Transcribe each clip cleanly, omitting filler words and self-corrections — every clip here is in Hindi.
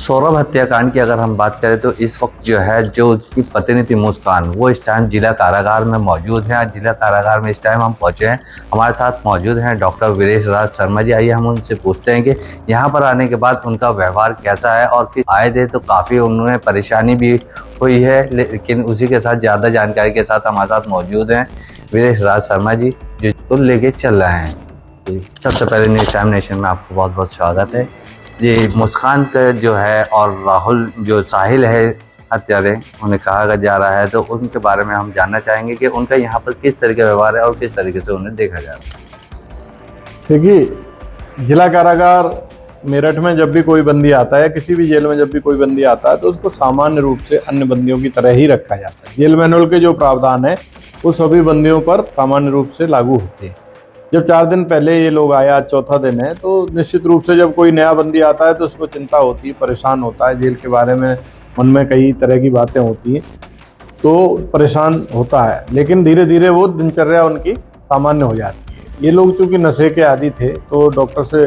सौरभ हत्याकांड की अगर हम बात करें तो इस वक्त जो है जो उसकी पत्नी थी मुस्कान, वो इस टाइम जिला कारागार में मौजूद है। आज जिला कारागार में इस टाइम हम पहुंचे हैं। हमारे साथ मौजूद हैं डॉक्टर वीरेश राज शर्मा जी। आइए हम उनसे पूछते हैं कि यहाँ पर आने के बाद उनका व्यवहार कैसा है और फिर आए थे तो काफ़ी उन्होंने परेशानी भी हुई है, लेकिन उसी के साथ ज़्यादा जानकारी के साथ हमारे साथ मौजूद हैं वीरेश राज शर्मा जी, जिसको लेके चल रहे हैं। सबसे पहले न्यूज़ टाइम नेशन में आपको बहुत बहुत स्वागत है जी। मुस्कान का जो है और राहुल जो साहिल है हत्यारे उन्हें कहा जा रहा है, तो उनके बारे में हम जानना चाहेंगे कि उनका यहाँ पर किस तरह का व्यवहार है और किस तरीके से उन्हें देखा जा रहा है। देखिए, जिला कारागार मेरठ में जब भी कोई बंदी आता है, किसी भी जेल में जब भी कोई बंदी आता है, तो उसको सामान्य रूप से अन्य बंदियों की तरह ही रखा जाता है। जेल मैनुअल के जो प्रावधान है वो सभी बंदियों पर सामान्य रूप से लागू होते हैं। जब 4 दिन पहले ये लोग आया, आज चौथा दिन है, तो निश्चित रूप से जब कोई नया बंदी आता है तो उसको चिंता होती है, परेशान होता है। जेल के बारे में मन में कई तरह की बातें होती हैं, तो परेशान होता है। लेकिन धीरे धीरे वो दिनचर्या उनकी सामान्य हो जाती है। ये लोग चूँकि नशे के आदी थे, तो डॉक्टर से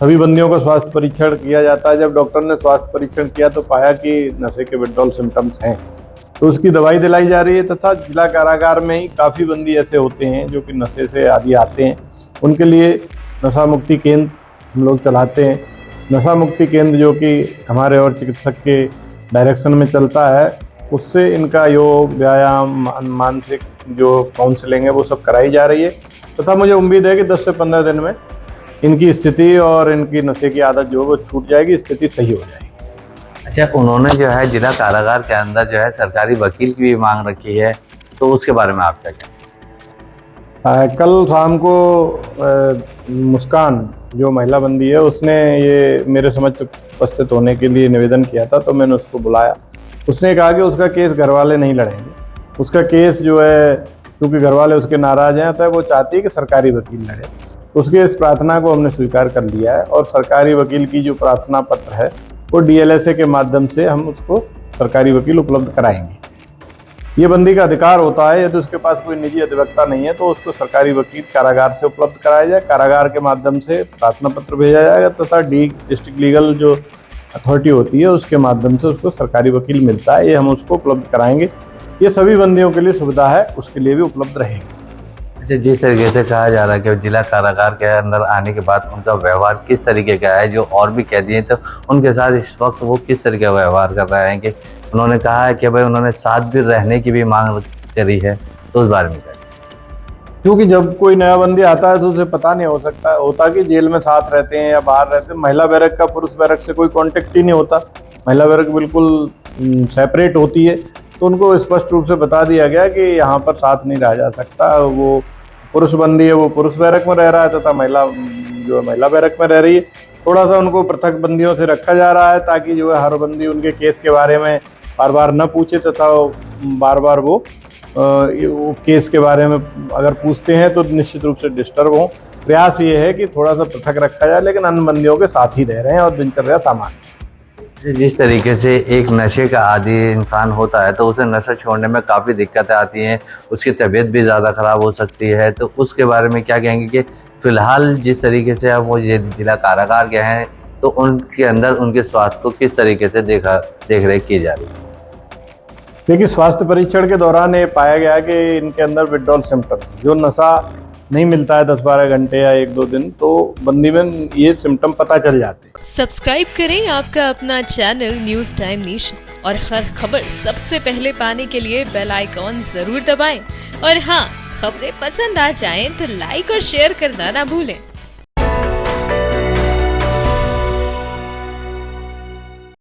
सभी बंदियों का स्वास्थ्य परीक्षण किया जाता है। जब डॉक्टर ने स्वास्थ्य परीक्षण किया तो पाया कि नशे के विड्रॉल सिम्टम्स हैं, तो उसकी दवाई दिलाई जा रही है। तथा जिला कारागार में ही काफ़ी बंदी ऐसे होते हैं जो कि नशे से आदी आते हैं, उनके लिए नशा मुक्ति केंद्र हम लोग चलाते हैं। नशा मुक्ति केंद्र जो कि हमारे और चिकित्सक के डायरेक्शन में चलता है, उससे इनका योग, व्यायाम, मानसिक जो काउंसलिंग है वो सब कराई जा रही है। तथा मुझे उम्मीद है कि 10 से 15 दिन में इनकी स्थिति और इनकी नशे की आदत जो है वो छूट जाएगी, स्थिति सही हो जाएगी। अच्छा, उन्होंने जो है जिला कारागार के अंदर जो है सरकारी वकील की भी मांग रखी है, तो उसके बारे में आप क्या कहें? कल शाम को मुस्कान जो महिला बंदी है, उसने ये मेरे समक्ष उपस्थित होने के लिए निवेदन किया था, तो मैंने उसको बुलाया। उसने कहा कि उसका केस घर वाले नहीं लड़ेंगे। उसका केस जो है, क्योंकि घर वाले उसके नाराज हैं, तो वो चाहती है कि सरकारी वकील लड़े। उसके इस प्रार्थना को हमने स्वीकार कर लिया है और सरकारी वकील की जो प्रार्थना पत्र है वो DLSA के माध्यम से हम उसको सरकारी वकील उपलब्ध कराएंगे। ये बंदी का अधिकार होता है, यदि उसके पास कोई निजी अधिवक्ता नहीं है तो उसको सरकारी वकील कारागार से उपलब्ध कराया जाए। कारागार के माध्यम से प्रार्थना पत्र भेजा जाएगा तथा डिस्ट्रिक्ट लीगल जो अथॉरिटी होती है उसके माध्यम से उसको सरकारी वकील मिलता है। ये हम उसको उपलब्ध कराएंगे। ये सभी बंदियों के लिए सुविधा है, उसके लिए भी उपलब्ध रहेगी। अच्छा, जिस तरीके से कहा जा रहा है कि जिला कारागार के अंदर आने के बाद उनका व्यवहार किस तरीके का है, जो और भी कैदी हैं तो उनके साथ इस वक्त वो किस तरीके का व्यवहार कर रहे हैं, कि उन्होंने कहा है कि भाई उन्होंने साथ भी रहने की भी मांग करी है, तो उस बारे में क्या? क्योंकि जब कोई नया बंदी आता है तो उसे पता नहीं होता कि जेल में साथ रहते हैं या बाहर रहते हैं। महिला बैरक का पुरुष बैरक से कोई कॉन्टेक्ट ही नहीं होता। महिला बैरक बिल्कुल सेपरेट होती है, तो उनको स्पष्ट रूप से बता दिया गया कि यहाँ पर साथ नहीं रहा जा सकता। वो पुरुष बंदी है वो पुरुष बैरक में रह रहा है तथा महिला जो है महिला बैरक में रह रही है। थोड़ा सा उनको पृथक बंदियों से रखा जा रहा है ताकि जो है हर बंदी उनके केस के बारे में बार बार न पूछे, तथा बार बार वो केस के बारे में अगर पूछते हैं तो निश्चित रूप से डिस्टर्ब हो। प्रयास ये है कि थोड़ा सा पृथक रखा जाए, लेकिन अन्य बंदियों के साथ ही रह रहे हैं और दिनचर्या सामान्य। जिस तरीके से एक नशे का आदी इंसान होता है तो उसे नशा छोड़ने में काफ़ी दिक्कतें आती हैं, उसकी तबीयत भी ज़्यादा ख़राब हो सकती है, तो उसके बारे में क्या कहेंगे कि फ़िलहाल जिस तरीके से अब वो ये जिला कारागार गए हैं तो उनके अंदर उनके स्वास्थ्य को किस तरीके से देख रेख की जा रही है? देखिए, स्वास्थ्य परीक्षण के दौरान ये पाया गया कि इनके अंदर विड्रॉल सिम्टम, जो नशा नहीं मिलता है 10-12 घंटे या 1-2 दिन, तो बंदी में ये सिम्टम पता चल जाते हैं। सब्सक्राइब करें आपका अपना चैनल न्यूज़ टाइम नेशन और हर खबर सबसे पहले पाने के लिए बेल आइकॉन जरूर दबाएं। और हाँ, खबरें पसंद आ जाएं तो लाइक और शेयर करना ना भूलें।